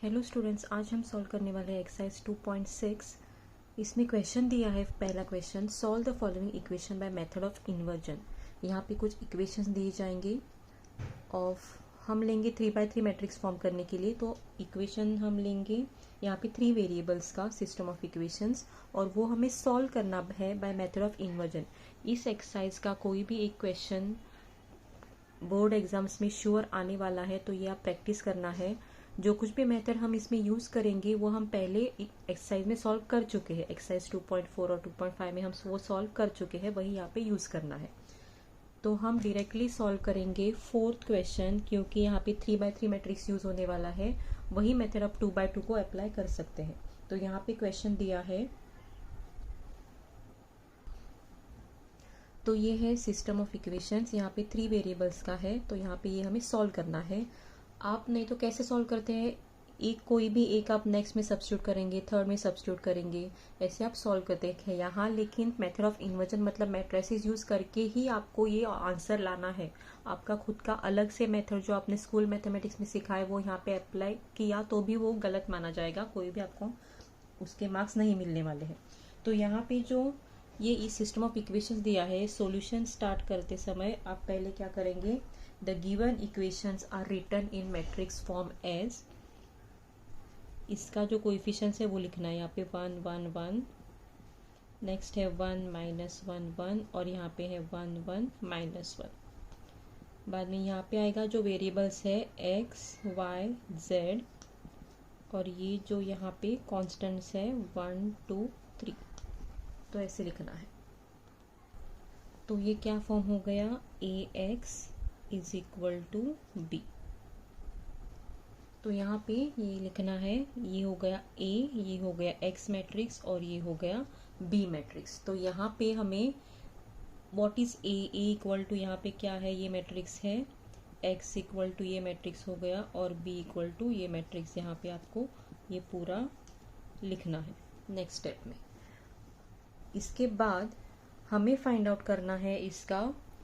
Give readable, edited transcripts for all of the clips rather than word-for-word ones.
Hello students, आज हम solve करने वाले हैं एक्सरसाइज 2.6। इसमें क्वेश्चन दिया है। पहला question, solve the following equation by method of inversion. यहाँ पे कुछ इक्वेशंस दिए जाएंगे ऑफ हम लेंगे 3x3 मैट्रिक्स फॉर्म करने के लिए। तो इक्वेशन हम लेंगे यहाँ पे 3 वेरिएबल्स का सिस्टम ऑफ इक्वेशंस, और वो हमें सॉल्व करना है बाय मेथड ऑफ इन्वर्जन। इस एक्सरसाइज का कोई भी एक क्वेश्चन बोर्ड एग्जाम्स में श्योर आने वाला है, तो ये आप प्रैक्टिस करना है। जो कुछ भी मेथड हम इसमें यूज करेंगे वो हम पहले एक्सरसाइज में सॉल्व कर चुके हैं। एक्सरसाइज 2.4 और 2.5 में हम वो सॉल्व कर चुके हैं, वही यहाँ पे यूज करना है। तो हम डायरेक्टली सॉल्व करेंगे फोर्थ क्वेश्चन, क्योंकि यहाँ पे 3x3 मैट्रिक्स यूज होने वाला है। वही मेथड आप 2x2 को अप्लाई कर सकते हैं। तो यहाँ पे क्वेश्चन दिया है, तो ये है सिस्टम ऑफ इक्वेशंस। यहाँ पे 3 वेरिएबल्स का है, तो यहाँ पे ये हमें सॉल्व करना है। आप नहीं तो कैसे सॉल्व करते हैं, एक कोई भी एक आप नेक्स्ट में सब्स्टिट्यूट करेंगे, थर्ड में सब्स्टिट्यूट करेंगे, ऐसे आप सॉल्व करते हैं यहाँ। लेकिन मेथड ऑफ इन्वर्जन मतलब मैट्रिसेस यूज करके ही आपको ये आंसर लाना है। आपका खुद का अलग से मेथड जो आपने स्कूल मैथमेटिक्स में सीखा है वो यहाँ पे अप्लाई किया तो भी वो गलत माना जाएगा, कोई भी आपको उसके मार्क्स नहीं मिलने वाले हैं। तो यहाँ पे जो ये इस सिस्टम ऑफ इक्वेशंस दिया है, सॉल्यूशन स्टार्ट करते समय आप पहले क्या करेंगे, the given equations are written in matrix form as. इसका जो कोएफिशिएंट्स है वो लिखना है। यहाँ पे 1 1 1, नेक्स्ट है 1 -1 1, और यहाँ पे है 1 1 -1। बाद में यहाँ पे आएगा जो वेरिएबल्स है x y z, और ये जो यहाँ पे कॉन्स्टेंट्स है 1 2 3। तो ऐसे लिखना है। तो ये क्या फॉर्म हो गया, ax is equal to b। तो यहाँ पे ये लिखना है, ये हो गया a, ये हो गया x मैट्रिक्स, और ये हो गया b मैट्रिक्स। तो यहाँ पे हमें what is a equal to, यहाँ पे क्या है, ये मैट्रिक्स है, x इक्वल टू ये मैट्रिक्स हो गया, और b इक्वल टू ये मैट्रिक्स। यहाँ पे आपको ये पूरा लिखना है नेक्स्ट स्टेप में। इसके बाद हमें फाइंड आउट करना है इसका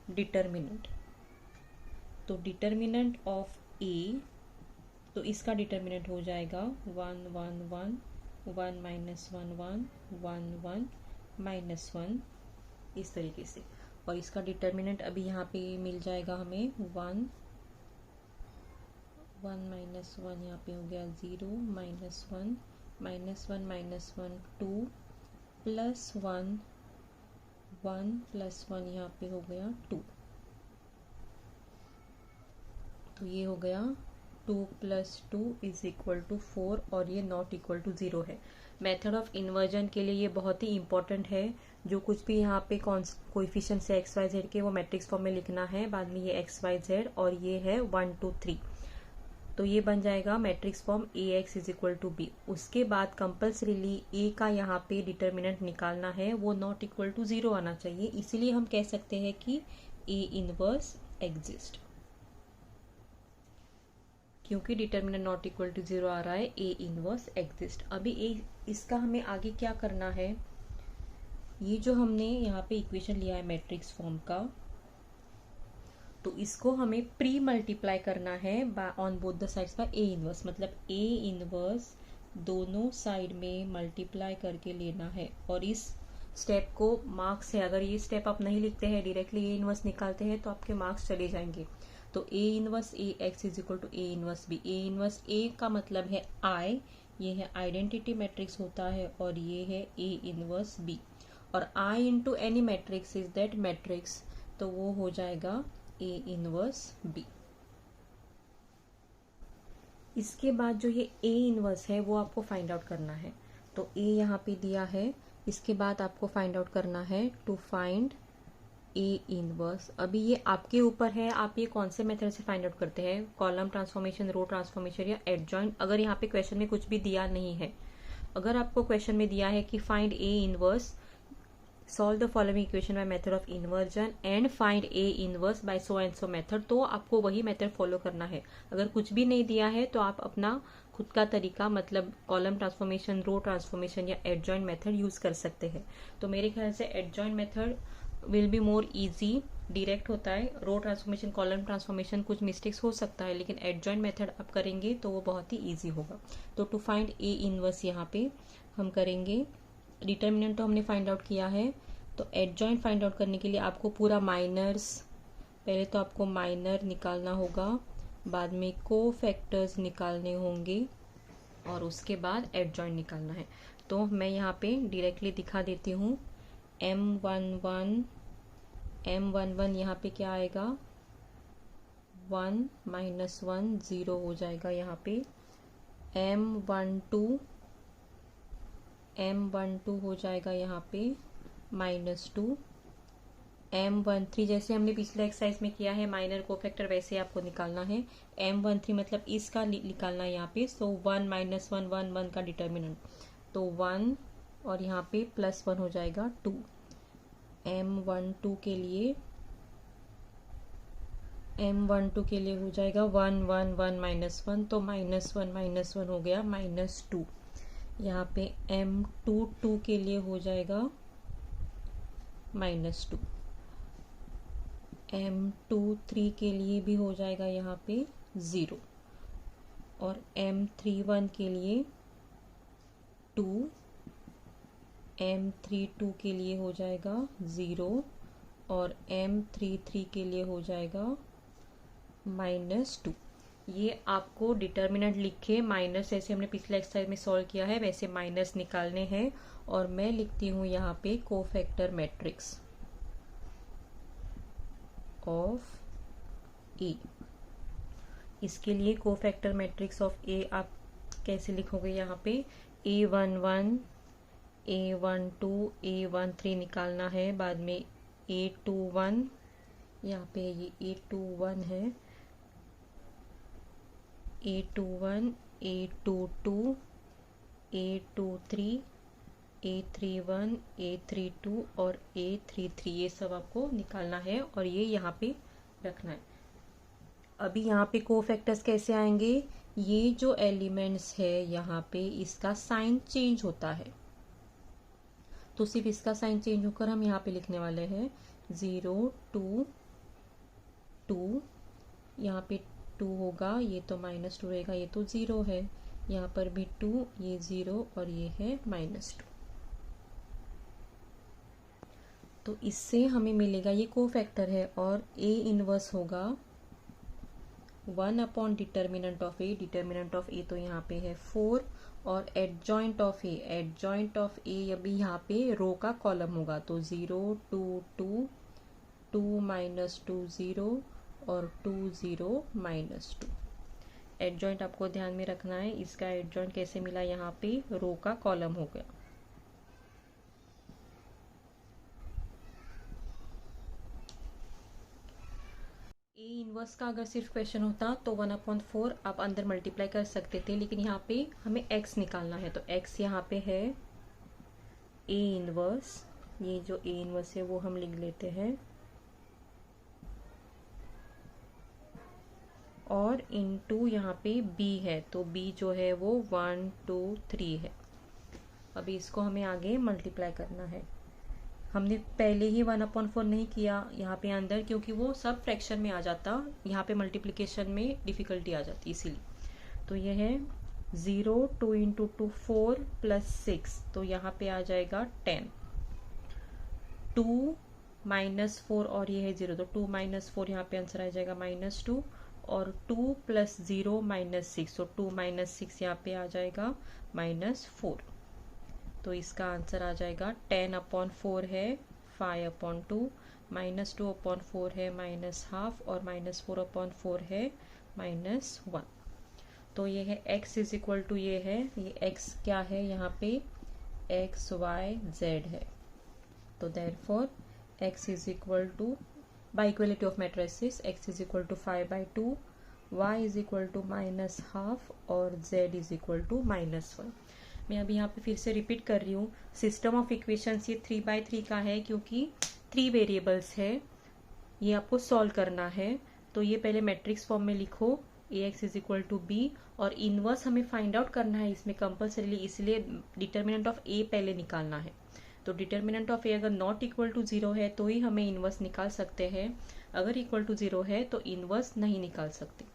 डिटर्मिनेंट। तो डिटर्मिनेंट ऑफ ए, तो इसका डिटर्मिनेंट हो जाएगा 1 1 1 1 -1 1 1 1 -1, इस तरीके से। और इसका डिटर्मिनेंट अभी यहाँ पे मिल जाएगा हमें 1 1 -1, यहाँ पे हो गया 0 -1 -1 -1 2 +1 1 +1, यहाँ पे हो गया 2। तो ये हो गया 2 + 2 = 4, और ये नॉट इक्वल टू 0 है। मेथड ऑफ इन्वर्जन के लिए ये बहुत ही इंपॉर्टेंट है। जो कुछ भी यहाँ पे कोएफिशिएंट्स है एक्स वाई जेड के, वो मैट्रिक्स फॉर्म में लिखना है। बाद में ये एक्स वाई जेड, और ये है 1 2 3। तो ये बन जाएगा मैट्रिक्स फॉर्म ax = b। उसके बाद कंपल्सरीली a का यहाँ पे डिटर्मिनेंट निकालना है, वो नॉट इक्वल टू 0 आना चाहिए। इसीलिए हम कह सकते हैं कि a इनवर्स एग्जिस्ट, क्योंकि डिटर्मिनेंट नॉट इक्वल टू 0 आ रहा है, a इनवर्स एग्जिस्ट। अभी इसका हमें आगे क्या करना है, ये जो हमने यहाँ पे इक्वेशन लिया है मैट्रिक्स फॉर्म का, तो इसको हमें प्री मल्टीप्लाई करना है on both the sides by A inverse. मतलब ए इनवर्स दोनों साइड में मल्टीप्लाई करके लेना है। और इस स्टेप को मार्क्स है, अगर ये स्टेप आप नहीं लिखते हैं, डायरेक्टली ए इनवर्स निकालते हैं, तो आपके मार्क्स चले जाएंगे। तो A inverse ax = a inverse b। A inverse a का मतलब है I, ये है आइडेंटिटी मैट्रिक्स होता है, और ये है a इनवर्स b। और I into any matrix is that matrix, तो वो हो जाएगा a इनवर्स b। इसके बाद जो ये a इनवर्स है वो आपको फाइंड आउट करना है। तो a यहाँ पे दिया है, इसके बाद आपको फाइंड आउट करना है टू फाइंड a इनवर्स। अभी ये आपके ऊपर है, आप ये कौन से मेथड से फाइंड आउट करते हैं, कॉलम ट्रांसफॉर्मेशन, रो ट्रांसफॉर्मेशन, या एडजॉइंट। अगर यहाँ पे क्वेश्चन में कुछ भी दिया नहीं है, अगर आपको क्वेश्चन में दिया है कि find a inverse, solve the following equation by method of inversion and find a inverse by so and so method, तो आपको वही मेथड फॉलो करना है। अगर कुछ भी नहीं दिया है तो आप अपना खुद का तरीका, मतलब कॉलम ट्रांसफॉर्मेशन, रो ट्रांसफॉर्मेशन, या एडजॉइंट मेथड यूज कर सकते हैं। तो मेरे ख्याल से adjoint method will be more easy direct होता है। रो ट्रांसफॉर्मेशन, कॉलम ट्रांसफॉर्मेशन कुछ मिस्टेक्स हो सकता है, लेकिन एडजॉइंट मेथड आप करेंगे तो वो बहुत ही ईजी होगा। तो टू फाइंड ए इनवर्स यहाँ पे हम करेंगे, डिटर्मिनेंट तो हमने फाइंड आउट किया है, तो एडजॉइंट फाइंड आउट करने के लिए आपको पूरा माइनर्स, पहले तो आपको माइनर निकालना होगा, बाद में को फैक्टर्स निकालने होंगे और उसके बाद एडजॉइंट निकालना है। तो मैं यहाँ पे डायरेक्टली दिखा देती हूँ। M11 यहाँ पे क्या आएगा, 1 - 1 0 हो जाएगा यहाँ पे। M12 हो जाएगा यहाँ पे -2। M13 जैसे हमने पिछले एक्सरसाइज में किया है माइनर कोफैक्टर, वैसे आपको निकालना है। M13 मतलब इसका निकालना है यहाँ पे। सो 1 - 1 1 1 का डिटर्मिनेंट, तो 1 और यहाँ पे +1 हो जाएगा 2। M12 के लिए हो जाएगा 1 1 1 -1, तो -1 हो गया -2। यहाँ पे M22 के लिए हो जाएगा -2। M23 के लिए भी हो जाएगा यहाँ पे 0 और M31 के लिए 2, M32 के लिए हो जाएगा 0 और M33 के लिए हो जाएगा -2। ये आपको डिटर्मिनेंट लिख के माइनस, जैसे हमने पिछले एक्सरसाइज में सॉल्व किया है वैसे माइनस निकालने हैं। और मैं लिखती हूँ यहाँ पे कोफैक्टर मैट्रिक्स ऑफ ए। इसके लिए कोफैक्टर मैट्रिक्स ऑफ ए आप कैसे लिखोगे, यहाँ पे A11 A12 A13 निकालना है, बाद में A21, यहाँ पे ये A21 है, A21 A22 A23 A31 A32 और A33, ये सब आपको निकालना है और ये यहाँ पे रखना है। अभी यहाँ पे कोफैक्टर्स कैसे आएंगे, ये जो एलिमेंट्स है यहाँ पे इसका साइन चेंज होता है, तो सिर्फ इसका साइन चेंज होकर हम यहाँ पे लिखने वाले हैं 0 2 2, यहाँ पे 2 होगा, ये तो -2 रहेगा, ये तो 0 है, यहाँ पर भी 2, ये 0 और ये है -2। तो इससे हमें मिलेगा, ये कोफैक्टर है और A इनवर्स होगा 1 upon determinant of A। Determinant of A तो यहाँ पे है 4 और adjoint of A, adjoint of A अभी यहाँ पे रो का कॉलम होगा, तो 0 2 2 2 -2 0 और 2 0 -2। एडजॉइंट आपको ध्यान में रखना है, इसका एडजॉइंट कैसे मिला, यहाँ पे रो का कॉलम हो गया। ए इनवर्स का अगर सिर्फ क्वेश्चन होता तो 1/4 आप अंदर मल्टीप्लाई कर सकते थे, लेकिन यहाँ पे हमें x निकालना है, तो x यहाँ पे है ए इनवर्स, ये जो ए इनवर्स है वो हम लिख लेते हैं, और इनटू यहाँ पे b है, तो b जो है वो 1 2 3 है। अभी इसको हमें आगे मल्टीप्लाई करना है। हमने पहले ही 1/4 नहीं किया यहाँ पे अंदर, क्योंकि वो सब फ्रैक्शन में आ जाता, यहाँ पे मल्टीप्लिकेशन में डिफिकल्टी आ जाती इसीलिए। तो ये है 0 2 × 2 4 + 6, तो यहाँ पे आ जाएगा 10। 2 -4 और ये है 0, तो 2 - 4 यहाँ पे आंसर आ जाएगा -2 और 2 + 0 -6, तो 2 - 6 यहाँ पे आ जाएगा -4। तो इसका आंसर आ जाएगा 10/4 है 5/2, -2/4 है -½ और -4/4 है -1। तो ये है x = ये है, ये x क्या है यहाँ पे x y z है, तो therefore x = bye equality of matrices x = 5/2, y = -½ और z = -1। मैं अभी यहाँ पे फिर से रिपीट कर रही हूँ, सिस्टम ऑफ इक्वेशंस ये 3/3 का है, क्योंकि 3 वेरिएबल्स है, ये आपको सॉल्व करना है। तो ये पहले मैट्रिक्स फॉर्म में लिखो, Ax = b, और इनवर्स हमें फाइंड आउट करना है इसमें कंपल्सरीली, इसलिए डिटर्मिनेंट ऑफ A पहले निकालना है। तो डिटर्मिनेंट ऑफ ए अगर नॉट इक्वल टू 0 है तो ही हमें इन्वर्स निकाल सकते हैं, अगर इक्वल टू 0 है तो इन्वर्स नहीं निकाल सकते।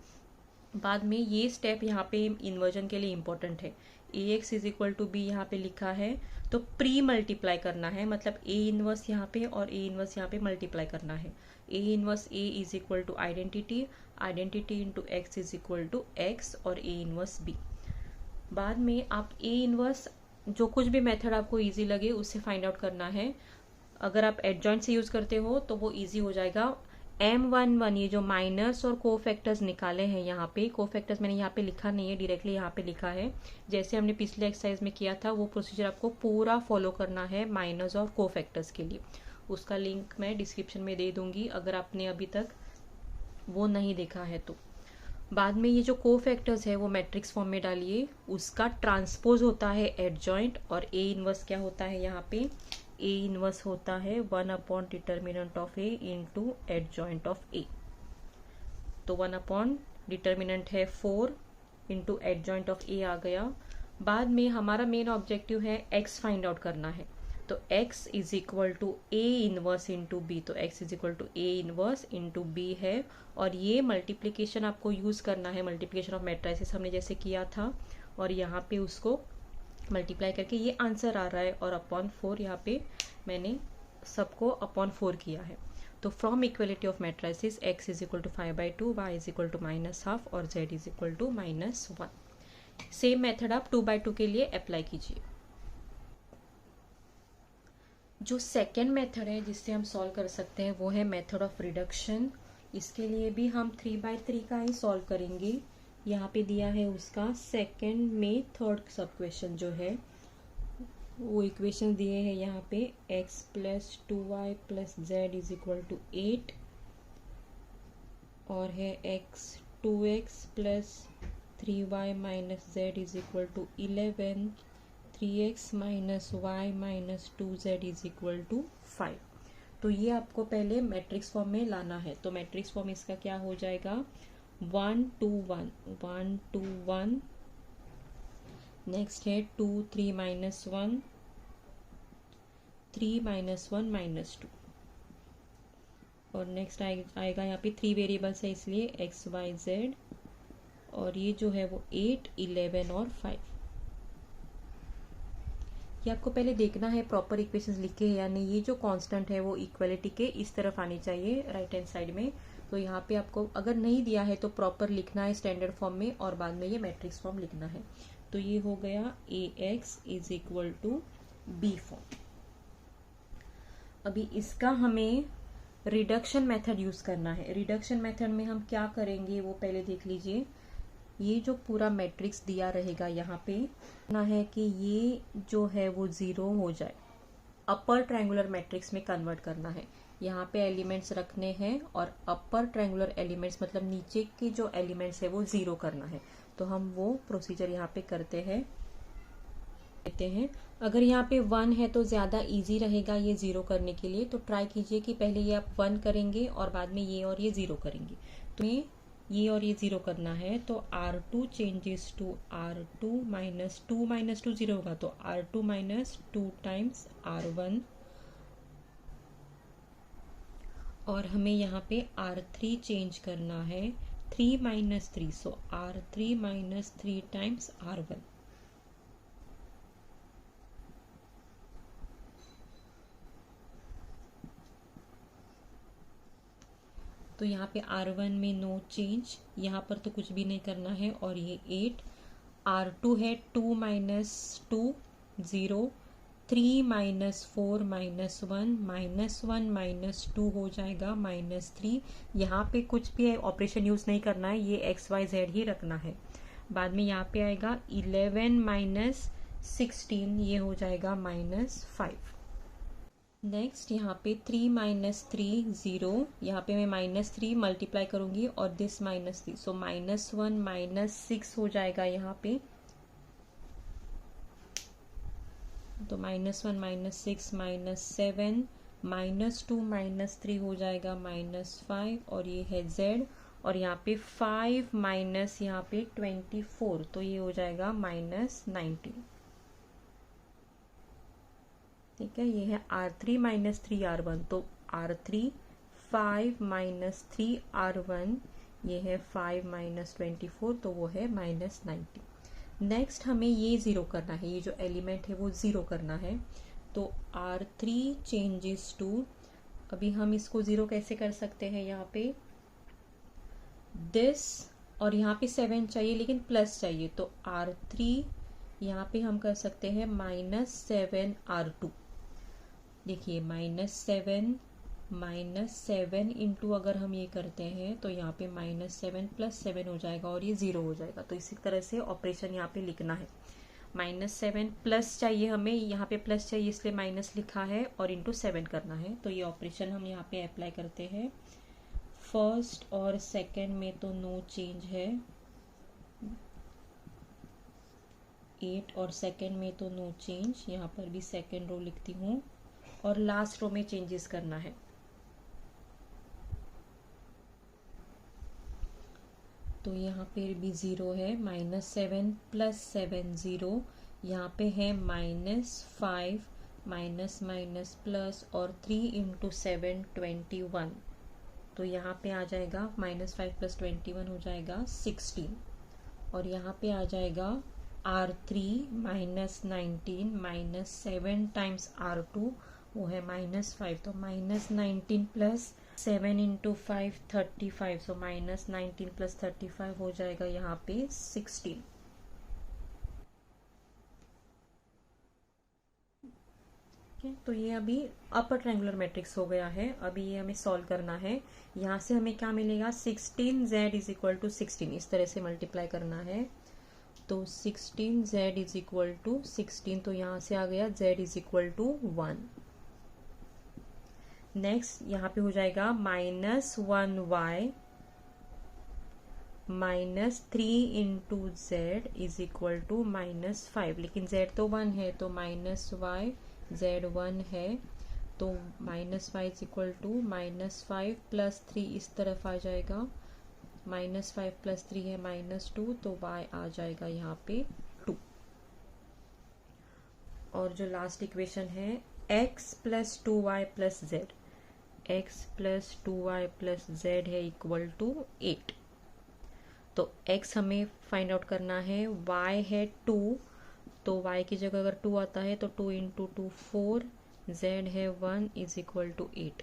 बाद में ये स्टेप यहाँ पे इन्वर्जन के लिए इम्पोर्टेंट है। A x is equal to B यहाँ पे लिखा है तो प्री मल्टीप्लाई करना है, मतलब ए इनवर्स यहाँ पे और ए इनवर्स यहाँ पे मल्टीप्लाई करना है। A inverse A is equal to identity, identity into x is equal to x और ए इनवर्स बी। बाद में आप ए इनवर्स जो कुछ भी मेथड आपको इजी लगे उससे फाइंड आउट करना है। अगर आप एडजॉइंट से यूज करते हो तो वो इजी हो जाएगा। M11 ये जो माइनस और को फैक्टर्स निकाले हैं, यहाँ पे को फैक्टर्स मैंने यहाँ पे लिखा नहीं है, डायरेक्टली यहाँ पे लिखा है। जैसे हमने पिछले एक्सरसाइज में किया था वो प्रोसीजर आपको पूरा फॉलो करना है माइनस और को फैक्टर्स के लिए। उसका लिंक मैं डिस्क्रिप्शन में दे दूंगी अगर आपने अभी तक वो नहीं देखा है तो। बाद में ये जो को फैक्टर्स है वो मैट्रिक्स फॉर्म में डालिए, उसका ट्रांसपोज होता है एडजॉइंट, और ए इनवर्स क्या होता है यहाँ पे, ए इनवर्स होता है 1 upon determinant of A into adjoint of A. तो 1 अपॉन डिटर्मिनेंट है 4 इंटू एडजॉइंट ऑफ ए आ गया। बाद में हमारा मेन ऑब्जेक्टिव है एक्स फाइंड आउट करना है, तो x is equal to A inverse into B, तो x is equal to A inverse into B है। और ये मल्टीप्लीकेशन आपको यूज करना है, मल्टीप्लीकेशन ऑफ मैट्रिसेस हमने जैसे किया था, और यहाँ पे उसको मल्टीप्लाई करके ये आंसर आ रहा है, और अपॉन 4 यहाँ पे मैंने सबको अपॉन 4 किया है। तो from equality of matrices x is equal to 5/2, y is equal to -12 और z is equal to -1। Same method आप 2/2 के लिए अप्लाई कीजिए। जो सेकेंड मेथड है जिससे हम सॉल्व कर सकते हैं वो है मेथड ऑफ रिडक्शन। इसके लिए भी हम 3/3 का ही सॉल्व करेंगे। यहाँ पे दिया है उसका सेकेंड में थर्ड सब क्वेश्चन जो है वो इक्वेशन दिए हैं यहाँ पे x plus 2y plus z is equal to 8, और है x 2x plus 3y minus z is equal to 11, 3x minus y minus 2z is equal to 5। तो ये आपको पहले मैट्रिक्स फॉर्म में लाना है। तो मैट्रिक्स फॉर्म इसका क्या हो जाएगा, 1 2 1 1 2 1, नेक्स्ट है 2 3 -1 3 -1 -2, और नेक्स्ट आएगा यहाँ पे 3 वेरिएबल्स है इसलिए x y z, और ये जो है वो 8 11 और 5। ये आपको पहले देखना है प्रॉपर इक्वेशंस लिखे हैं या नहीं। ये जो कांस्टेंट है वो इक्वलिटी के इस तरफ आनी चाहिए राइट हैंड साइड में। तो यहाँ पे आपको अगर नहीं दिया है तो प्रॉपर लिखना है स्टैंडर्ड फॉर्म में, और बाद में ये मैट्रिक्स फॉर्म लिखना है। तो ये हो गया ax is equal to B form. अभी इसका हमें रिडक्शन मेथड यूज करना है। रिडक्शन मेथड में हम क्या करेंगे वो पहले देख लीजिए। ये जो पूरा मैट्रिक्स दिया रहेगा यहाँ पे ना है कि ये जो है वो 0 हो जाए, अपर ट्रायंगुलर मैट्रिक्स में कन्वर्ट करना है। यहाँ पे एलिमेंट्स रखने हैं और अपर ट्रायंगुलर एलिमेंट्स मतलब नीचे के जो एलिमेंट्स है वो 0 करना है। तो हम वो प्रोसीजर यहाँ पे करते हैं। अगर यहाँ पे 1 है तो ज्यादा इजी रहेगा ये 0 करने के लिए। तो ट्राई कीजिए कि पहले ये आप 1 करेंगे और बाद में ये और ये 0 करेंगे। तो ये और ये 0 करना है, तो R2 changes to R2 minus 2 0 होगा, तो R2 माइनस 2 टाइम्स R1, और हमें यहाँ पे R3 चेंज करना है 3 - 3, सो R3 माइनस 3 टाइम्स R1। तो यहाँ पे R1 में नो चेंज, यहाँ पर तो कुछ भी नहीं करना है, और ये 8। R2 है 2 - 2 0, 3 - 4 -1 -2 हो जाएगा -3। यहाँ पे कुछ भी ऑपरेशन यूज नहीं करना है, ये x y z ही रखना है। बाद में यहाँ पे आएगा 11 - 16, ये हो जाएगा -5। नेक्स्ट यहाँ पे 3 - 3 0, यहाँ पे मैं -3 मल्टीप्लाई करूंगी और दिस -3, सो -1 -6 हो जाएगा यहाँ पे। तो -1 -6 -7 -2 -3 हो जाएगा -5, और ये है z, और यहाँ पे 5 माइनस यहाँ पे 24, तो ये हो जाएगा -19। ठीक है, ये है R3 माइनस 3R1, तो R3 5 माइनस 3R1, ये है 5 माइनस 24, तो वो है माइनस 90। नेक्स्ट हमें ये ज़ीरो करना है, ये जो एलिमेंट है वो ज़ीरो करना है। तो R3 चेंजेस टू, अभी हम इसको ज़ीरो कैसे कर सकते हैं, यहाँ पे दिस, और यहाँ पे 7 चाहिए लेकिन प्लस चाहिए, तो R3 यहाँ पे हम कर सकते हैं -7R2। देखिए -7 इंटू अगर हम ये करते हैं तो यहाँ पे -7 + 7 हो जाएगा और ये 0 हो जाएगा। तो इसी तरह से ऑपरेशन यहाँ पे लिखना है। -7 प्लस चाहिए हमें, यहाँ पे प्लस चाहिए इसलिए माइनस लिखा है, और इंटू 7 करना है। तो ये ऑपरेशन हम यहाँ पे अप्लाई करते हैं। फर्स्ट और सेकंड में तो नो चेंज है, 8 और सेकंड में तो नो चेंज, यहाँ पर भी सेकंड रो लिखती हूँ, और लास्ट रो में चेंजेस करना है। तो यहाँ पे भी 0 है, -7 + 7 0, यहाँ पे है -5 माइनस माइनस प्लस और 3 × 7 21, तो यहाँ पे आ जाएगा -5 + 21 हो जाएगा 16, और यहाँ पे आ जाएगा R3 -19 -7 टाइम्स R2 वो है -5, तो -19 + 7 × 5 35, सो -19 + 35 हो जाएगा यहाँ पे 16। तो ये अभी अपर ट्रायंगुलर मैट्रिक्स हो गया है। अभी ये हमें सॉल्व करना है। यहाँ से हमें क्या मिलेगा, 16z = 16, इस तरह से मल्टीप्लाई करना है। तो 16z = 16, तो यहाँ से आ गया z = 1। नेक्स्ट यहाँ पे हो जाएगा -1y -3 × z = -5, लेकिन z तो 1 है, तो -y z1 है, तो -y -5 + 3 इस तरफ आ जाएगा, -5 + 3 है -2, तो y आ जाएगा यहाँ पे 2। और जो लास्ट इक्वेशन है x + 2y + z, x + 2y + z है = 8। तो x हमें फाइंड आउट करना है, y है 2, तो y की जगह अगर 2 आता है तो 2 × 2 4, z है 1 = 8,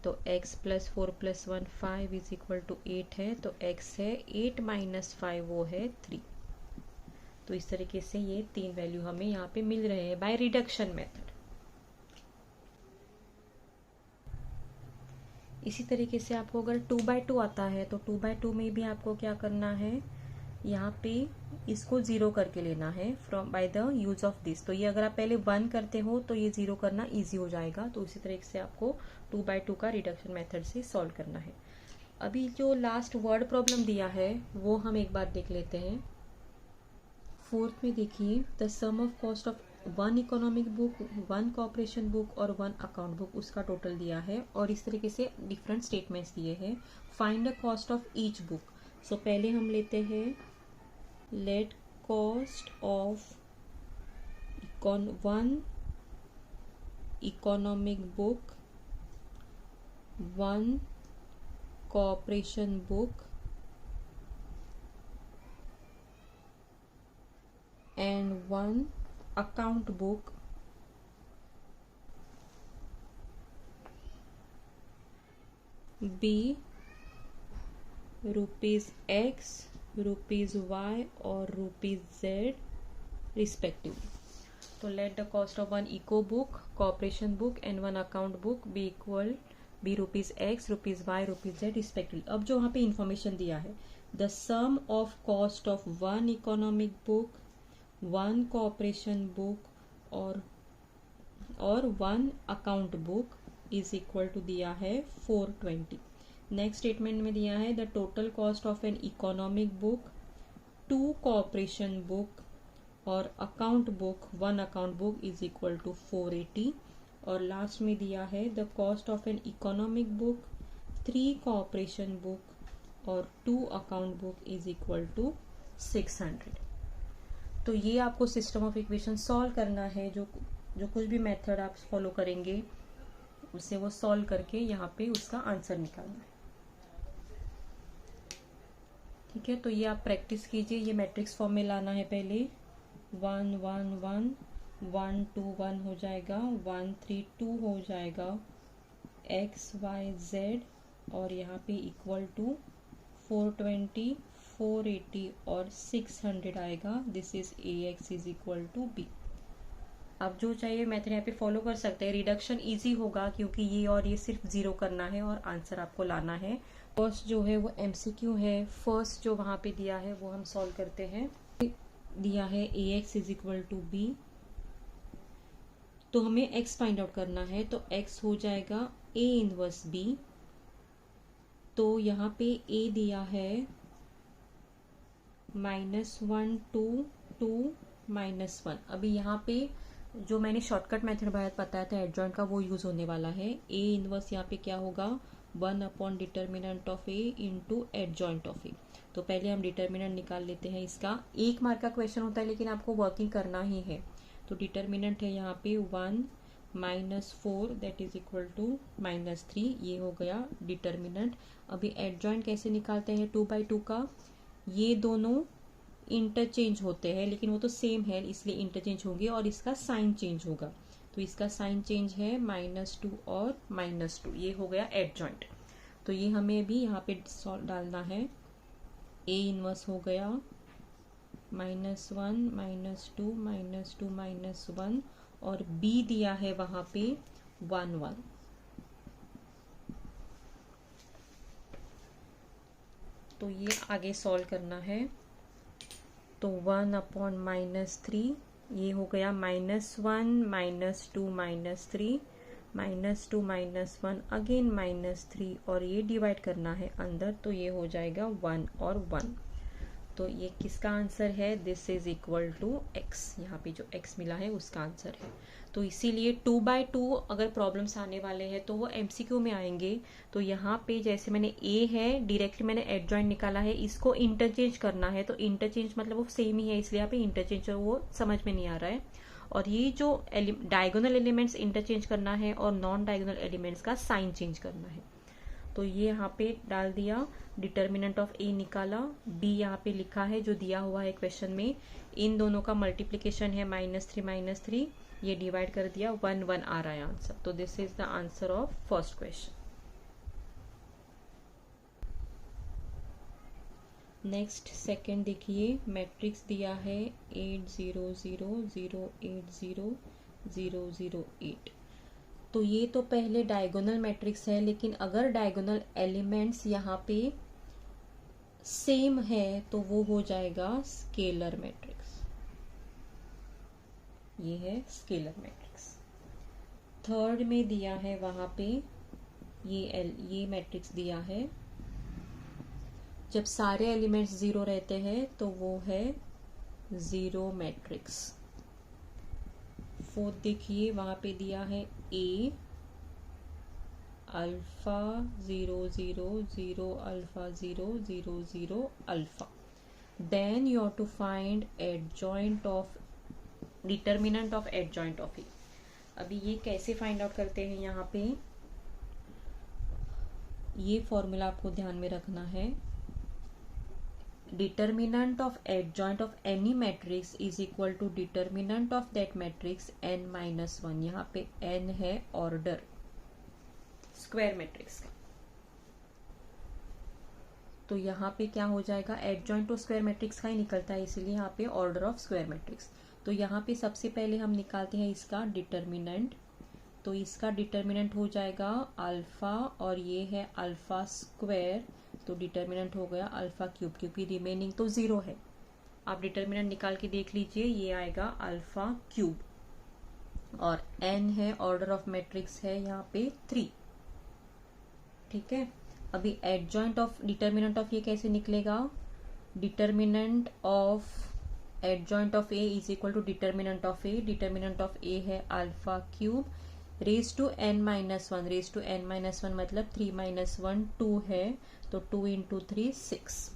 तो x + 4 + 1 5 = 8 है, तो x है 8 - 5 वो है 3। तो इस तरीके से ये 3 वैल्यू हमें यहाँ पे मिल रहे हैं बाय रिडक्शन मेथड। इसी तरीके से आपको अगर 2/2 आता है तो 2/2 में भी आपको क्या करना है, यहाँ पे इसको 0 करके लेना है from by the use of this. तो ये अगर आप पहले 1 करते हो तो ये 0 करना इजी हो जाएगा। तो इसी तरीके से आपको 2/2 का रिडक्शन मेथड से सॉल्व करना है। अभी जो लास्ट वर्ड प्रॉब्लम दिया है वो हम एक बार देख लेते हैं। 4th में देखिए, the sum of cost of 1 economic book, 1 cooperation book और 1 अकाउंट बुक, उसका टोटल दिया है, और इस तरीके से डिफरेंट स्टेटमेंट्स दिए हैं। Find the cost of each book. So पहले हम लेते हैं let cost of 1 economic book, 1 cooperation book and 1 account book be ₹X, ₹Y और ₹Z respectively. तो let the cost of 1 eco book, cooperation book and 1 account book be ₹X, ₹Y, ₹Z respectively. अब जो वहाँ पे information दिया है, the sum of cost of 1 economic book, 1 cooperation book और 1 account book is equal to दिया है 420। Next statement में दिया है the total cost of an economic book, 2 cooperation book और account book, 1 account book is equal to 480। और last में दिया है the cost of an economic book, 3 cooperation book और 2 account book is equal to 600। तो ये आपको सिस्टम ऑफ इक्वेशन सॉल्व करना है, जो जो कुछ भी मेथड आप फॉलो करेंगे उसे वो सॉल्व करके यहाँ पे उसका आंसर निकालना है। ठीक है, तो ये आप प्रैक्टिस कीजिए। ये मैट्रिक्स फॉर्म में लाना है पहले। 1 1 1 1 2 1 हो जाएगा, 1 3 2 हो जाएगा, एक्स वाई जेड और यहाँ पे इक्वल टू 420 480 और 600 आएगा। This is A x is equal to B. आप जो चाहिए मेथड यहाँ पे फॉलो कर सकते हैं। रिडक्शन इजी होगा क्योंकि ये और ये सिर्फ जीरो करना है और आंसर आपको लाना है। फर्स्ट जो है वो एमसीक्यू है। फर्स्ट जो वहां पे दिया है वो हम सॉल्व करते हैं। दिया है A x is equal to B, तो हमें एक्स फाइंड आउट करना है। तो एक्स हो जाएगा ए इनवर्स बी। तो यहाँ पे ए दिया है -1 2 2 -1। अभी यहाँ पे जो मैंने शॉर्टकट मेथड बताया था एडजॉइंट का, वो यूज होने वाला है। ए इनवर्स यहाँ पे क्या होगा, 1 upon determinant of A into adjoint of A. तो पहले हम डिटर्मिनेंट निकाल लेते हैं इसका। 1 मार्क का क्वेश्चन होता है लेकिन आपको वर्किंग करना ही है। तो डिटर्मिनेंट है यहाँ पे 1 -4 दैट इज इक्वल टू -3। ये हो गया डिटर्मिनेंट। अभी एडजॉइंट कैसे निकालते हैं 2/2 का। ये दोनों इंटरचेंज होते हैं लेकिन वो तो सेम है इसलिए इंटरचेंज होंगे और इसका साइन चेंज होगा। तो इसका साइन चेंज है -2 और -2। ये हो गया एडजॉइंट। तो ये हमें भी यहाँ पे डालना है। ए इनवर्स हो गया -1 -2 -2 -1 और बी दिया है वहां पे 1 1। तो ये आगे सॉल्व करना है। तो 1 अपॉन -3 ये हो गया -1 -2 -3 -2 -1 अगेन -3 और ये डिवाइड करना है अंदर। तो ये हो जाएगा 1 और 1। तो ये किसका आंसर है, this is equal to x. यहाँ पे जो एक्स मिला है उसका आंसर है। तो इसीलिए 2/2 अगर प्रॉब्लम्स आने वाले हैं तो वो एमसीक्यू में आएंगे। तो यहाँ पे जैसे मैंने ए है डायरेक्टली मैंने एडजॉइंट निकाला है, इसको इंटरचेंज करना है। तो इंटरचेंज मतलब वो सेम ही है इसलिए यहाँ पे इंटरचेंज वो समझ में नहीं आ रहा है। और ये जो डायगोनल एलिमेंट्स इंटरचेंज करना है और नॉन डायगोनल एलिमेंट्स का साइन चेंज करना है। तो ये यहाँ पे डाल दिया, डिटर्मिनेंट ऑफ ए निकाला, बी यहाँ पे लिखा है जो दिया हुआ है क्वेश्चन में। इन दोनों का मल्टीप्लीकेशन है -3 -3, ये डिवाइड कर दिया, 1 1 आ रहा है आंसर। तो this is the answer of first question. Next second देखिए, मैट्रिक्स दिया है 8 0 0 0 8 0 0 0 8। तो ये तो पहले डायगोनल मैट्रिक्स है लेकिन अगर डायगोनल एलिमेंट्स यहाँ पे सेम है तो वो हो जाएगा स्केलर मैट्रिक्स। ये है स्केलर मैट्रिक्स। थर्ड में दिया है वहां पे ये मैट्रिक्स दिया है, जब सारे एलिमेंट्स 0 रहते हैं तो वो है जीरो मैट्रिक्स। फोर्थ देखिए वहां पे दिया है A alpha 0 0 0 alpha 0 0 0 alpha. Then you have to find adjoint of determinant of adjoint of A. अभी ये कैसे फाइंड आउट करते हैं, यहाँ पे ये फॉर्मूला आपको ध्यान में रखना है। Determinant of adjoint of any matrix is equal to determinant of that matrix n-1। यहाँ पे n है ऑर्डर स्क्वायर मैट्रिक्स का। तो यहाँ पे क्या हो जाएगा, एडजॉइंट तो स्क्वायर मैट्रिक्स का ही निकलता है इसीलिए यहाँ पे ऑर्डर ऑफ स्क्वायर मैट्रिक्स। तो यहाँ पे सबसे पहले हम निकालते हैं इसका डिटर्मिनेंट। तो इसका डिटर्मिनेंट हो जाएगा अल्फा और ये है अल्फा स्क्वायर। तो डिटर्मिनेंट हो गया अल्फा क्यूब, क्योंकि रिमेनिंग तो 0 है। आप डिटर्मिनेंट निकाल के देख लीजिए, ये आएगा अल्फा क्यूब और n है ऑर्डर ऑफ मैट्रिक्स है यहाँ पे 3। ठीक है, अभी एडजॉइंट ऑफ डिटर्मिनेंट ऑफ ये कैसे निकलेगा, determinant of adjoint of A is equal to determinant of A. Determinant of A है alpha cube raise to n-1। Raise to n-1 मतलब 3 - 1 2 है, तो 2 × 3 6।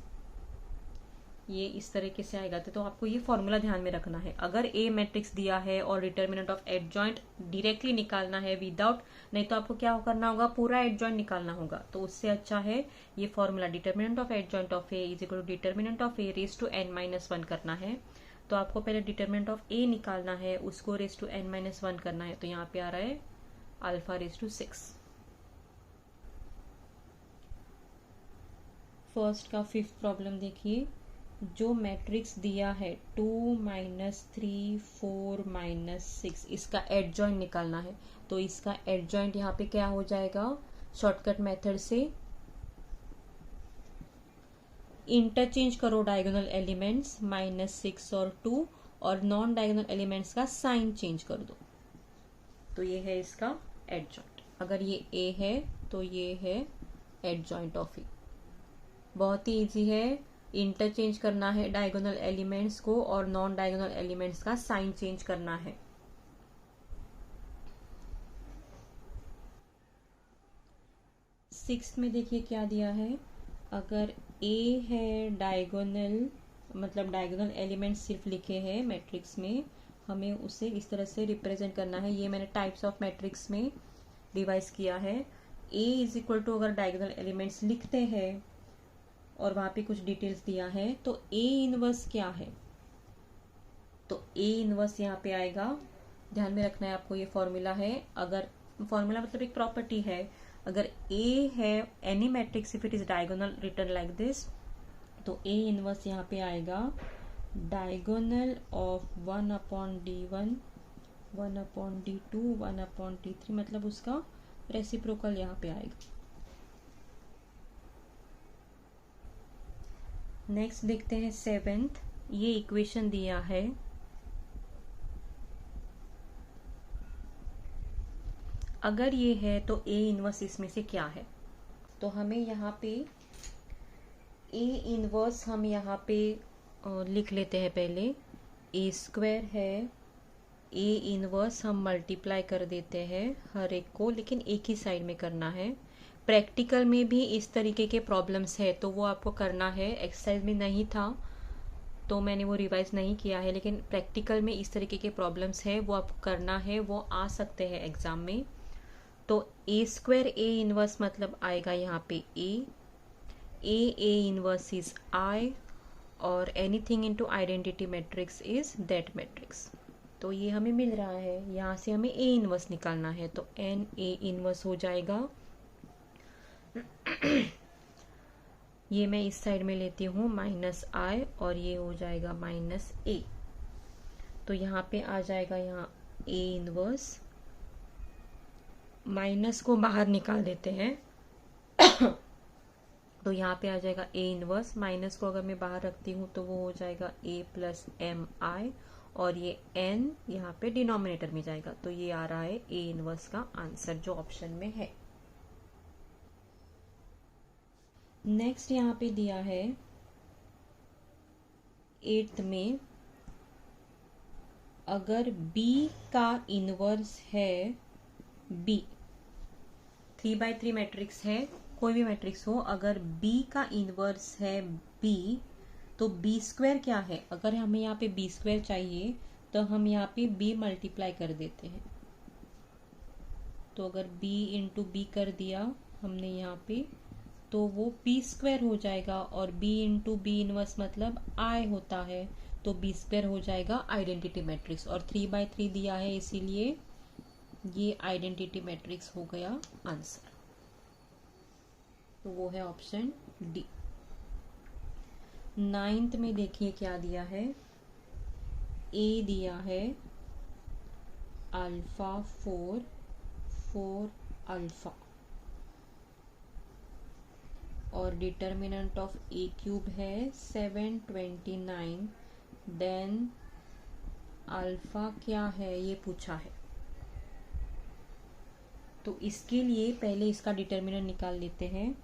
ये इस तरीके से आएगा। तो आपको ये फॉर्मूला ध्यान में रखना है। अगर ए मैट्रिक्स दिया है और डिटर्मिनेंट ऑफ एडजॉइंट डायरेक्टली निकालना है विदाउट, नहीं तो आपको क्या करना होगा, पूरा एडजॉइंट निकालना होगा। तो उससे अच्छा है ये formula, determinant of adjoint of A is equal to determinant of A raise to n-1 करना है। तो आपको पहले डिटर्मिनेंट ऑफ ए निकालना है, उसको रेज टू n-1 करना है। तो यहाँ पे आ रहा है अल्फा रेज टू 6। फर्स्ट का 5th प्रॉब्लम देखिए। जो मैट्रिक्स दिया है 2 -3 4 -6, इसका एडजॉइंट निकालना है। तो इसका एडजॉइंट यहाँ पे क्या हो जाएगा, शॉर्टकट मेथड से इंटरचेंज करो डायगोनल एलिमेंट्स -6 और 2, और नॉन डायगोनल एलिमेंट्स का साइन चेंज कर दो। तो ये है इसका एडजॉइंट। अगर ये ए है तो ये है एडजॉइंट ऑफ ए। बहुत ही इजी है, इंटरचेंज करना है डायगोनल एलिमेंट्स को और नॉन डायगोनल एलिमेंट्स का साइन चेंज करना है। सिक्स्थ में देखिए क्या दिया है। अगर ए है डायगोनल, मतलब डायगोनल एलिमेंट सिर्फ लिखे हैं मैट्रिक्स में, हमें उसे इस तरह से रिप्रेजेंट करना है। ये मैंने टाइप्स ऑफ मैट्रिक्स में डिवाइस किया है। ए इज इक्वल टू अगर डायगोनल एलिमेंट्स लिखते हैं और वहां पे कुछ डिटेल्स दिया है, तो ए इनवर्स क्या है, तो ए इनवर्स यहाँ पे आएगा। ध्यान में रखना है आपको, ये फॉर्मूला है। अगर फॉर्मूला मतलब एक प्रॉपर्टी है, अगर ए है any matrix if it is diagonal return like this, तो ए इनवर्स यहाँ पे आएगा diagonal of 1/d1 1/d2 1/d3, मतलब उसका रेसिप्रोकल यहाँ पे आएगा। नेक्स्ट देखते हैं 7th। ये इक्वेशन दिया है। अगर ये है तो ए इनवर्स इसमें से क्या है, तो हमें यहाँ पे ए इनवर्स हम यहाँ पे लिख लेते हैं। पहले ए स्क्वायर है, ए इनवर्स हम मल्टीप्लाई कर देते हैं हर एक को, लेकिन एक ही साइड में करना है। प्रैक्टिकल में भी इस तरीके के प्रॉब्लम्स है तो वो आपको करना है। एक्सरसाइज में नहीं था तो मैंने वो रिवाइज नहीं किया है, लेकिन प्रैक्टिकल में इस तरीके के प्रॉब्लम्स है वो आपको करना है, वो आ सकते हैं एग्जाम में। तो ए स्क्वायर ए इनवर्स मतलब आएगा यहाँ पे ए इनवर्स इज आई, और anything into identity matrix is that matrix. तो ये हमें मिल रहा है, यहाँ से हमें ए इनवर्स निकालना है। तो एन ए इनवर्स हो जाएगा ये मैं इस साइड में लेती हूँ -i, और ये हो जाएगा -a। तो यहाँ पे आ जाएगा यहाँ a इनवर्स, माइनस को बाहर निकाल देते हैं तो यहाँ पे आ जाएगा a इनवर्स, माइनस को अगर मैं बाहर रखती हूँ तो वो हो जाएगा a + mi, और ये n यहाँ पे डिनोमिनेटर में जाएगा। तो ये आ रहा है a इनवर्स का आंसर जो ऑप्शन में है। नेक्स्ट यहाँ पे दिया है 8th में, अगर b का इनवर्स है b, 3/3 मैट्रिक्स है, कोई भी मैट्रिक्स हो, अगर b का इनवर्स है b, तो b स्क्वायर क्या है। अगर हमें यहाँ पे b स्क्वायर चाहिए तो हम यहाँ पे b मल्टीप्लाई कर देते हैं। तो अगर b इंटू b कर दिया हमने यहाँ पे, तो वो b स्क्वायर हो जाएगा, और b इंटू b इनवर्स मतलब i होता है, तो b स्क्वायर हो जाएगा आइडेंटिटी मैट्रिक्स। और 3/3 दिया है इसीलिए ये आइडेंटिटी मैट्रिक्स हो गया आंसर। तो वो है ऑप्शन डी। 9th में देखिए क्या दिया है। a दिया है अल्फा 4 अल्फा, और डिटर्मिनेंट ऑफ a क्यूब है 729, देन अल्फा क्या है ये पूछा है। तो इसके लिए पहले इसका डिटर्मिनेंट निकाल लेते हैं।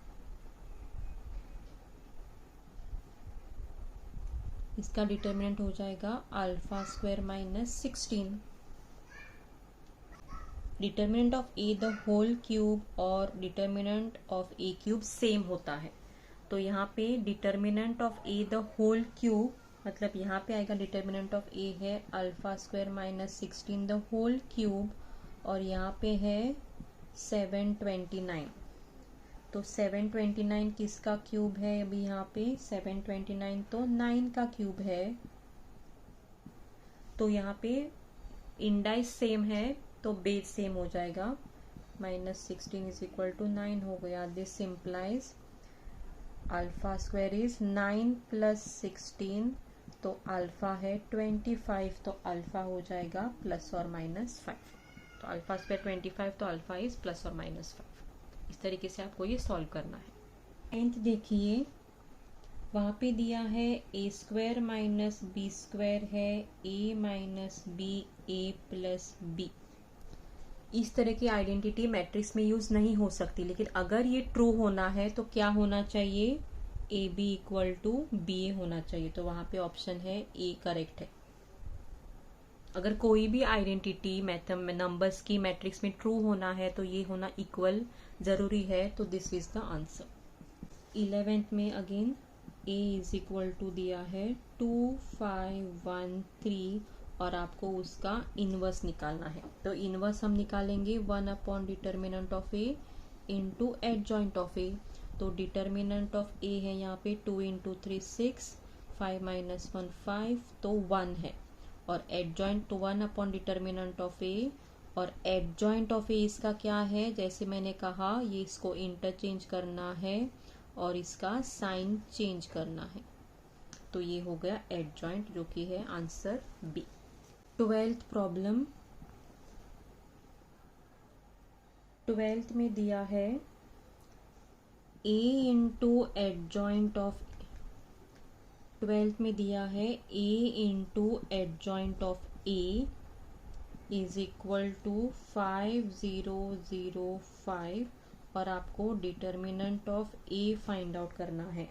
इसका डिटर्मिनेंट हो जाएगा alpha square -16। Determinant of A the whole cube और determinant of A cube same होता है। तो यहाँ पे determinant of A the whole cube, मतलब यहाँ पे आएगा डिटर्मिनेंट ऑफ ए है alpha square minus 16 the whole cube, और यहाँ पे है 729। तो 729 किसका क्यूब है अभी यहाँ पे? 729 तो 9 का क्यूब है। तो यहाँ पे इंडाइस सेम है तो बेस सेम हो जाएगा, माइनस 16 इज इक्वल टू 9 हो गया। This implies alpha square is 9 plus 16, तो अल्फा है 25, तो अल्फा हो जाएगा प्लस और माइनस 5। तो अल्फा स्क्वायर 25, तो अल्फा इज प्लस और माइनस 5। इस तरीके से आपको ये सॉल्व करना है। 9th देखिए, वहाँ पे दिया है ए स्क्वायर माइनस बी स्क्वायर है ए माइनस बी ए प्लस बी। इस तरह की आइडेंटिटी मैट्रिक्स में यूज नहीं हो सकती, लेकिन अगर ये ट्रू होना है तो क्या होना चाहिए? A B equal to B A होना चाहिए। तो वहां पे ऑप्शन है ए करेक्ट है। अगर कोई भी आइडेंटिटी नंबर्स की मैट्रिक्स में ट्रू होना है तो ये होना इक्वल जरूरी है, तो this is the answer. 11th में again A is equal to दिया है 2 5 1 3 और आपको उसका इनवर्स निकालना है। तो इनवर्स हम निकालेंगे 1 upon determinant of A into adjoint of A. तो डिटर्मिनेंट ऑफ ए है यहाँ पे 2 इंटू 3 6, 5 माइनस 1 5, तो 1 है। और एडजॉइंट तो 1 अपॉन डिटर्मिनेंट ऑफ ए, और एडजॉइंट ऑफ ए इसका क्या है? जैसे मैंने कहा ये इसको इंटरचेंज करना है और इसका साइन चेंज करना है। तो ये हो गया एडजॉइंट, जो कि है answer B. 12th problem, 12th में दिया है a into adjoint of, 12th में दिया है a into adjoint of a is equal to 5005, और आपको determinant of a find out करना है।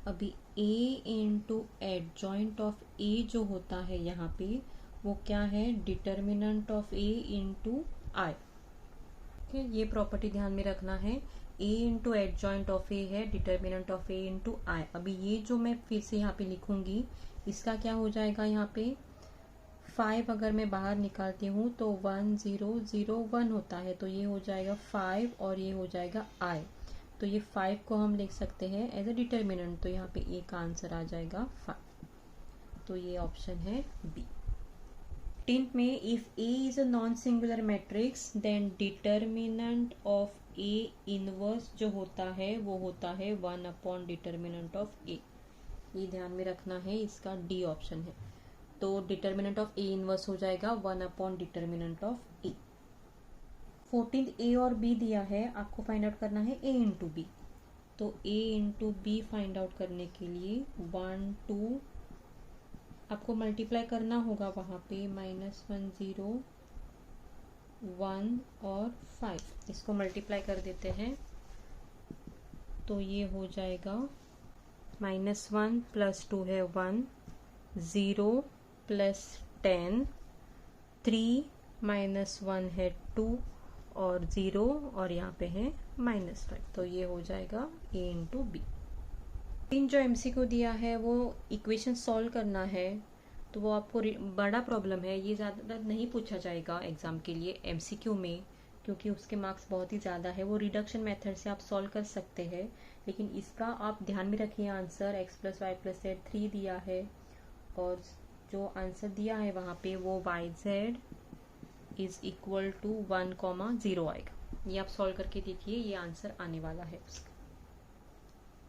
अभी a into adjoint of a जो होता है यहाँ पे वो क्या है? Determinant of a into I. ये प्रॉपर्टी ध्यान में रखना है। a into adjoint of a है determinant of a into I. अभी ये जो मैं फिर से यहाँ पे लिखूंगी इसका क्या हो जाएगा? यहाँ पे 5 अगर मैं बाहर निकालती हूँ तो 1001 होता है, तो ये हो जाएगा 5 और ये हो जाएगा i। तो ये 5 को हम लिख सकते हैं एज अ डिटर्मिनेंट, तो यहाँ पे a का आंसर आ जाएगा 5। तो ये ऑप्शन है बी। 18th में if a is a non singular matrix then determinant of a inverse जो होता है वो होता है 1 अपॉन डिटर्मिनेंट ऑफ a। ये ध्यान में रखना है, इसका डी ऑप्शन है। तो डिटर्मिनेंट ऑफ a इनवर्स हो जाएगा 1 upon determinant of a। 14th a और b दिया है, आपको फाइंड आउट करना है a इंटू बी। तो a into B find out करने के लिए 1 2 आपको मल्टीप्लाई करना होगा वहाँ पे, -1 0 1 और 5। इसको मल्टीप्लाई कर देते हैं तो ये हो जाएगा -1 प्लस 2 है 1, 0 प्लस 10, 3 -1 है 2 और 0 और यहाँ पे है -5। तो ये हो जाएगा a इंटू बी। जो एमसीक्यू दिया है वो इक्वेशन सॉल्व करना है, तो वो आपको बड़ा प्रॉब्लम है, ये ज़्यादा नहीं पूछा जाएगा एग्जाम के लिए एमसीक्यू में, क्योंकि उसके मार्क्स बहुत ही ज़्यादा है। वो रिडक्शन मेथड से आप सॉल्व कर सकते हैं, लेकिन इसका आप ध्यान में रखिए आंसर x + y + z 3 दिया है, और जो आंसर दिया है वहाँ पे वो yz इज इक्वल टू 1,0 आएगा। ये आप सॉल्व करके देखिए, ये आंसर आने वाला है उसका।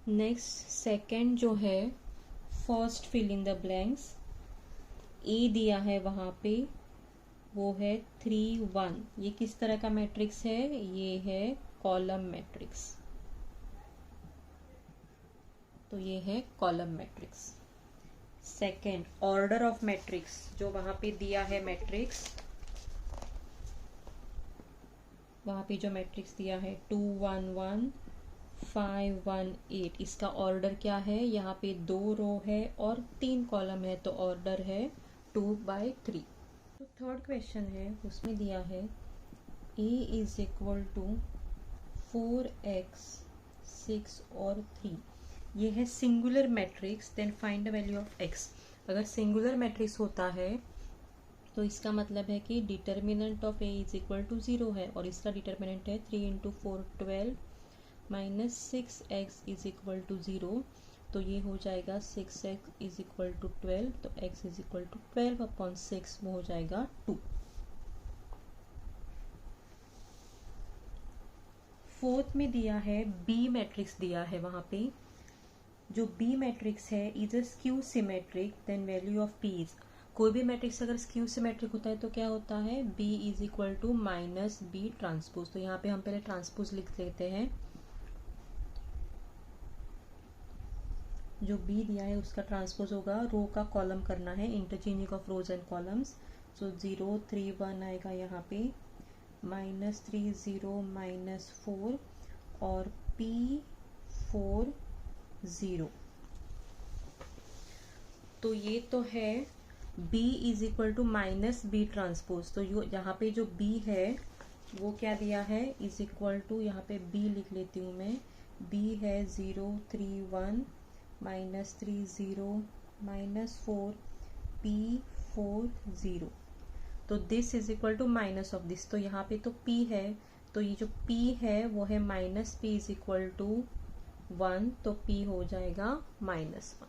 नेक्स्ट सेकंड जो है first fill in the blanks, A दिया है वहाँ पे वो है 3 1। ये किस तरह का मैट्रिक्स है? ये है कॉलम मैट्रिक्स। तो ये है column matrix. Second order of matrix जो वहाँ पे दिया है मैट्रिक्स, वहाँ पे जो मैट्रिक्स दिया है 2 1 1 5 1 8, इसका ऑर्डर क्या है? यहाँ पे 2 रो है और 3 कॉलम है, तो ऑर्डर है 2/3। तो थर्ड क्वेश्चन है, उसमें दिया है a is equal to 4x 6 और 3, ये है singular matrix, then find the value of x। अगर सिंगुलर मैट्रिक्स होता है तो इसका मतलब है कि determinant of a is equal to 0 है, और इसका डिटर्मिनेंट है 3 into 4 12 minus 6x is equal to 0। तो ये हो जाएगा 6x इज इक्वल टू 12, तो x is equal to 12 upon 6, वो हो जाएगा 2। फोर्थ में दिया है बी मैट्रिक्स दिया है, वहां पे जो बी मैट्रिक्स है is a skew symmetric, then value of P is, कोई भी मैट्रिक्स अगर स्क्यू सिमेट्रिक होता है तो क्या होता है, B is equal to minus B transpose. तो यहाँ पे हम पहले ट्रांसपोज लिख लेते हैं, जो बी दिया है उसका ट्रांसपोज होगा, रो का कॉलम करना है, interchanging of rose and columns. सो 0 3 1 आएगा यहाँ पे, -3 0 -4 और p 4 0। तो ये तो है b is equal to minus B transpose. तो यहाँ पे जो b है वो क्या दिया है, इज इक्वल टू, यहाँ पे b लिख लेती हूँ मैं, b है 0 3 1 -3 0 -4 p 4 0। तो this is equal to minus of this, तो यहाँ पे तो p है, तो ये जो p है वो है minus p is equal to 1, तो p हो जाएगा -1।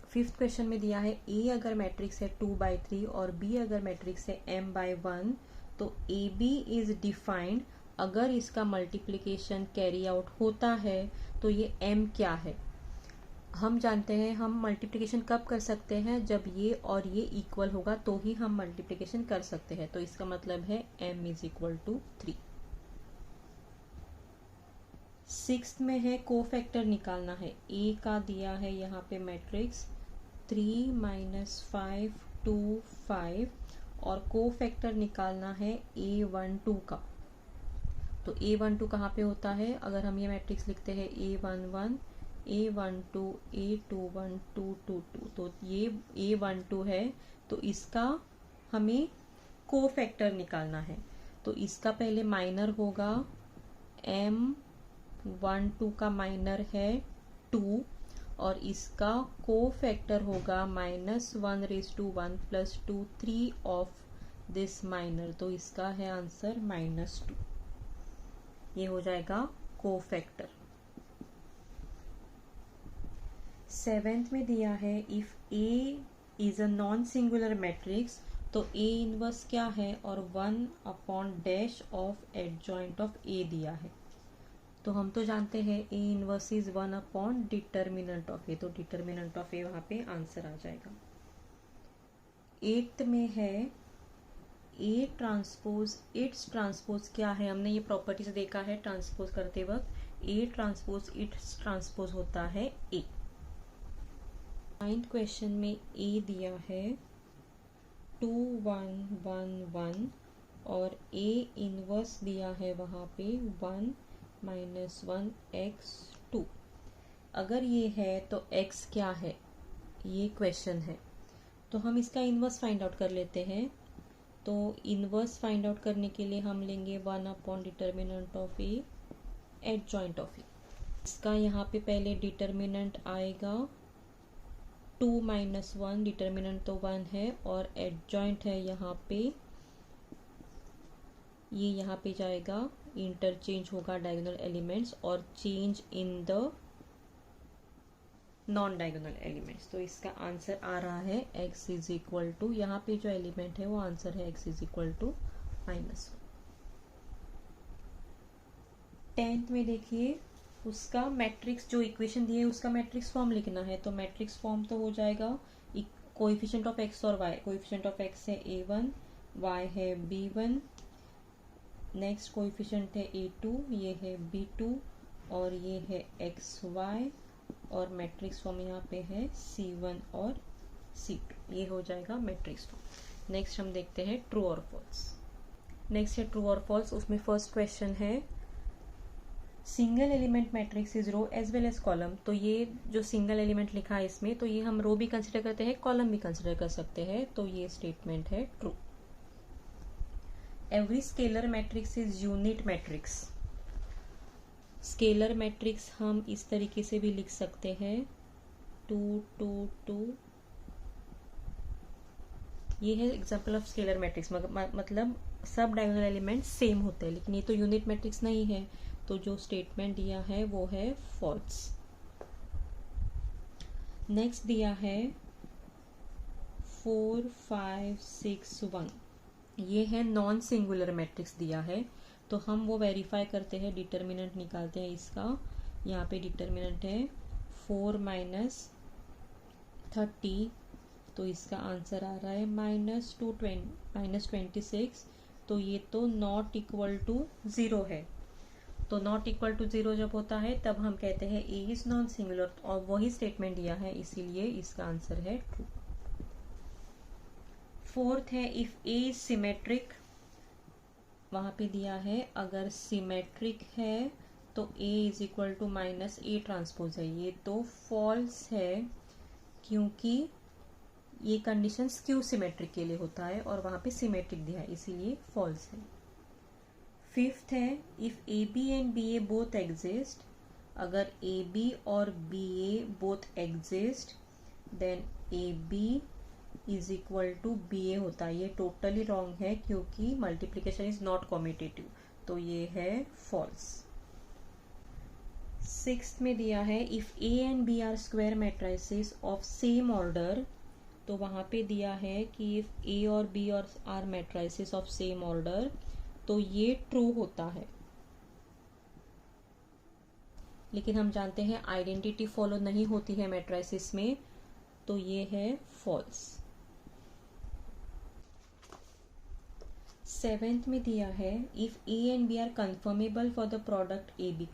फिफ्थ क्वेश्चन में दिया है a अगर मैट्रिक्स है 2/3 और b अगर मैट्रिक्स है m/1, तो AB इज डिफाइंड, अगर इसका मल्टीप्लिकेशन कैरी आउट होता है तो ये m क्या है। हम जानते हैं हम मल्टीप्लिकेशन कब कर सकते हैं, जब ये और ये इक्वल होगा तो ही हम मल्टीप्लिकेशन कर सकते हैं, तो इसका मतलब है m is equal to 3। Sixth में है कोफैक्टर निकालना है, a का दिया है यहाँ पे मैट्रिक्स 3 -5 2 5, और कोफैक्टर निकालना है a12 का। तो a12 कहाँ पे होता है, अगर हम ये मैट्रिक्स लिखते हैं a11 a12 a21 2 2 2, तो ये a12 है, तो इसका हमें कोफैक्टर निकालना है। तो इसका पहले माइनर होगा, m12 का माइनर है 2, और इसका कोफैक्टर होगा -1/1 + 2 3 ऑफ दिस माइनर, तो इसका है आंसर -2। ये हो जाएगा कोफैक्टर। सेवेंथ में दिया है if A is a non singular matrix, तो A इनवर्स क्या है, और 1/डैश ऑफ एडजॉइंट ऑफ A दिया है। तो हम तो जानते हैं A इनवर्स इज 1/डिटर्मिनेंट ऑफ A, तो डिटर्मिनेंट ऑफ A वहां पे आंसर आ जाएगा। एट्थ में है A ट्रांसपोज इट्स ट्रांसपोज क्या है, हमने ये प्रॉपर्टी से देखा है ट्रांसपोज करते वक्त, A ट्रांसपोज इट्स ट्रांसपोज होता है A। नाइन्थ क्वेश्चन में A दिया है 2 1 1 1, और A इनवर्स दिया है वहां पे 1 -1 x 2। अगर ये है तो x क्या है, ये क्वेश्चन है, तो हम इसका इनवर्स फाइंड आउट कर लेते हैं। तो इनवर्स फाइंड आउट करने के लिए हम लेंगे 1/डिटर्मिनेंट of A adjoint of A। इसका यहाँ पे पहले डिटर्मिनेंट आएगा 2 -1, डिटर्मिनेंट तो 1 है, और एडजॉइंट है यहाँ पे, ये यहाँ पे जाएगा, इंटरचेंज होगा डायगोनल एलिमेंट्स और change in the non diagonal elements. तो इसका आंसर आ रहा है x इज इक्वल टू, यहाँ पे जो एलिमेंट है वो आंसर है x is equal to -1। 10th में देखिए उसका मैट्रिक्स जो इक्वेशन दी है उसका मैट्रिक्स फॉर्म लिखना है, तो मैट्रिक्स फॉर्म तो हो जाएगा कोएफिशिएंट ऑफ x और y, कोएफिशिएंट ऑफ x है a1 y है b1, नेक्स्ट कोएफिशिएंट है a2, ये है b2, और ये है xy, और मैट्रिक्स फॉर्म यहाँ पे है c1 और c2। ये हो जाएगा मैट्रिक्स फॉर्म। नेक्स्ट हम देखते हैं ट्रू और फॉल्स। नेक्स्ट है ट्रू और फॉल्स, उसमें फर्स्ट क्वेश्चन है single element matrix is row as well as column. तो ये जो सिंगल एलिमेंट लिखा है इसमें, तो ये हम रो भी कंसिडर करते हैं, कॉलम भी कंसिडर कर सकते हैं, तो ये स्टेटमेंट है true. Every scalar matrix is unit matrix. Scalar matrix हम इस तरीके से भी लिख सकते हैं 2 2 2। ये है एग्जाम्पल ऑफ स्केलर मैट्रिक्स, मतलब सब डायगोनल एलिमेंट सेम होते हैं, लेकिन ये तो यूनिट मैट्रिक्स नहीं है, तो जो स्टेटमेंट दिया है वो है फॉल्स। नेक्स्ट दिया है 4 5 6 1। ये है नॉन सिंगुलर मैट्रिक्स दिया है, तो हम वो वेरीफाई करते हैं, डिटर्मिनेंट निकालते हैं इसका। यहाँ पे डिटर्मिनेंट है 4 - 30, तो इसका आंसर आ रहा है -26। तो ये तो नॉट इक्वल टू 0 है। तो नॉट इक्वल टू 0 जब होता है तब हम कहते हैं ए इज नॉन सिंगुलर, और वही स्टेटमेंट दिया है, इसीलिए इसका आंसर है ट्रू। फोर्थ है इफ ए इज सिमेट्रिक। वहां पे दिया है अगर सिमेट्रिक है तो A is equal to -A transpose है। ये तो फॉल्स है, क्योंकि ये कंडीशन स्क्यू सिमेट्रिक के लिए होता है और वहां पे सिमेट्रिक दिया है, इसीलिए फॉल्स है। फिफ्थ है if A B and B A both exist. अगर ए बी और B A both exist then A B is equal to B A होता है। ये टोटली रॉन्ग है, क्योंकि मल्टीप्लीकेशन इज नॉट कॉम्यूटेटिव, तो ये है फॉल्स। सिक्स्थ में दिया है if A and B are square matrices of same order. तो वहां पे दिया है कि इफ ए और बी और are matrices of same order, तो ये ट्रू होता है। लेकिन हम जानते हैं आइडेंटिटी फॉलो नहीं होती है मैट्रिसेस में, तो ये है फॉल्स। सेवेंथ में दिया है if A and B are conformable for the product A B.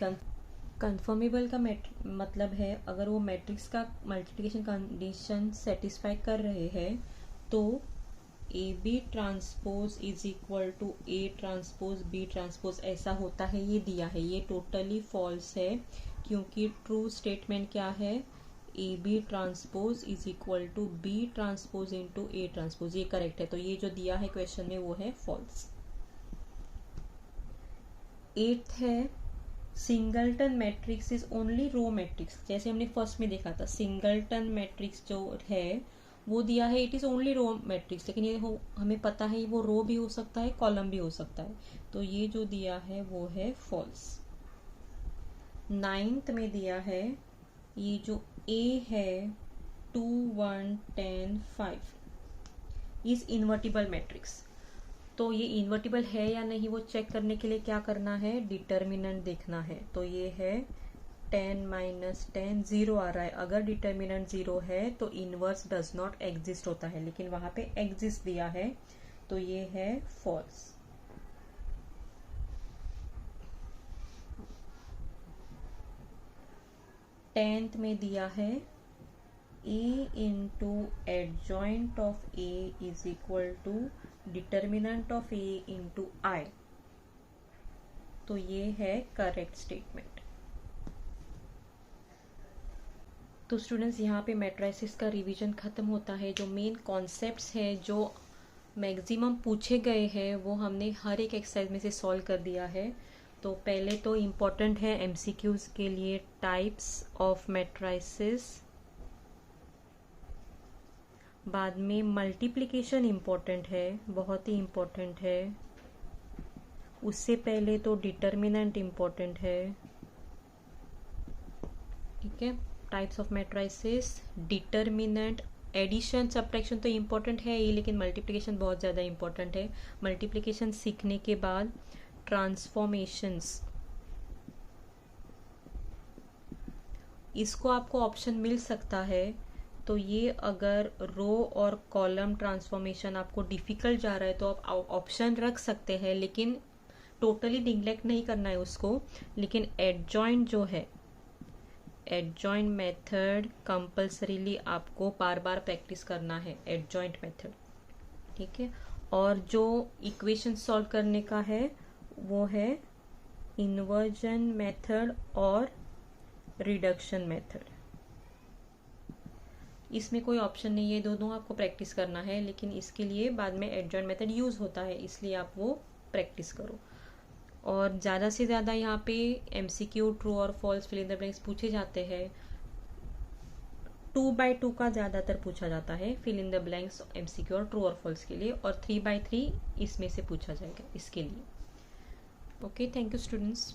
Conformable का मतलब है अगर वो मैट्रिक्स का मल्टीप्लिकेशन कंडीशन सेटिस्फाई कर रहे हैं, तो A B transpose is equal to A transpose B transpose ऐसा होता है, ये दिया है। ये टोटली फॉल्स है, क्योंकि ट्रू स्टेटमेंट क्या है, A B transpose is equal to B transpose into A transpose, ये करेक्ट है। तो ये जो दिया है क्वेश्चन में वो है फॉल्स। एट्थ है singleton matrix is only row matrix. जैसे हमने फर्स्ट में देखा था, सिंगलटन मैट्रिक्स जो है वो दिया है it is only row matrix, लेकिन ये हमें पता है वो रो भी हो सकता है, कॉलम भी हो सकता है, तो ये जो दिया है वो है फॉल्स। नाइन्थ में दिया है ये जो ए है 2 1 10 5 इज इन्वर्टिबल मैट्रिक्स। तो ये इन्वर्टिबल है या नहीं वो चेक करने के लिए क्या करना है, डिटर्मिनेंट देखना है। तो ये है 10 - 10 0 आ रहा है। अगर डिटर्मिनेंट 0 है तो इनवर्स डज नॉट एग्जिस्ट होता है, लेकिन वहां पे एग्जिस्ट दिया है, तो ये है फॉल्स। टेंथ में दिया है A into adjoint of A is equal to determinant of A into I, तो ये है करेक्ट स्टेटमेंट। तो स्टूडेंट्स यहाँ पे मैट्रिसेस का रिवीजन खत्म होता है। जो मेन कॉन्सेप्ट्स हैं जो मैक्सिमम पूछे गए हैं वो हमने हर एक एक्सरसाइज में से सॉल्व कर दिया है। तो पहले तो इम्पोर्टेंट है एमसीक्यूज के लिए टाइप्स ऑफ मैट्रिसेस, बाद में मल्टीप्लिकेशन इम्पोर्टेंट है, बहुत ही इम्पोर्टेंट है। उससे पहले तो डिटर्मिनेंट इम्पोर्टेंट है, ठीक है। Types of matrices, determinant, addition subtraction तो इम्पोर्टेंट है ही, लेकिन मल्टीप्लिकेशन बहुत ज़्यादा इम्पोर्टेंट है। मल्टीप्लिकेशन सीखने के बाद ट्रांसफॉर्मेशंस, इसको आपको ऑप्शन मिल सकता है। तो ये अगर रो और कॉलम ट्रांसफॉर्मेशन आपको डिफिकल्ट जा रहा है तो आप ऑप्शन रख सकते हैं, लेकिन टोटली निग्लेक्ट नहीं करना है उसको। लेकिन एडजॉइंट जो है, एडजॉइंट मेथड कंपल्सरीली आपको बार बार प्रैक्टिस करना है, एडजॉइंट मेथड, ठीक है। और जो इक्वेशन सॉल्व करने का है वो है इन्वर्जन मेथड और रिडक्शन मेथड। इसमें कोई ऑप्शन नहीं है, दोनों आपको प्रैक्टिस करना है, लेकिन इसके लिए बाद में एडजॉइंट मेथड यूज होता है, इसलिए आप वो प्रैक्टिस करो। और ज़्यादा से ज़्यादा यहाँ पे MCQ ट्रू और false fill in the blanks पूछे जाते हैं। 2x2 का ज़्यादातर पूछा जाता है फिल इन द ब्लैंक्स MCQ और ट्रू और फॉल्स के लिए, और 3x3 इसमें से पूछा जाएगा इसके लिए। Okay, thank you students.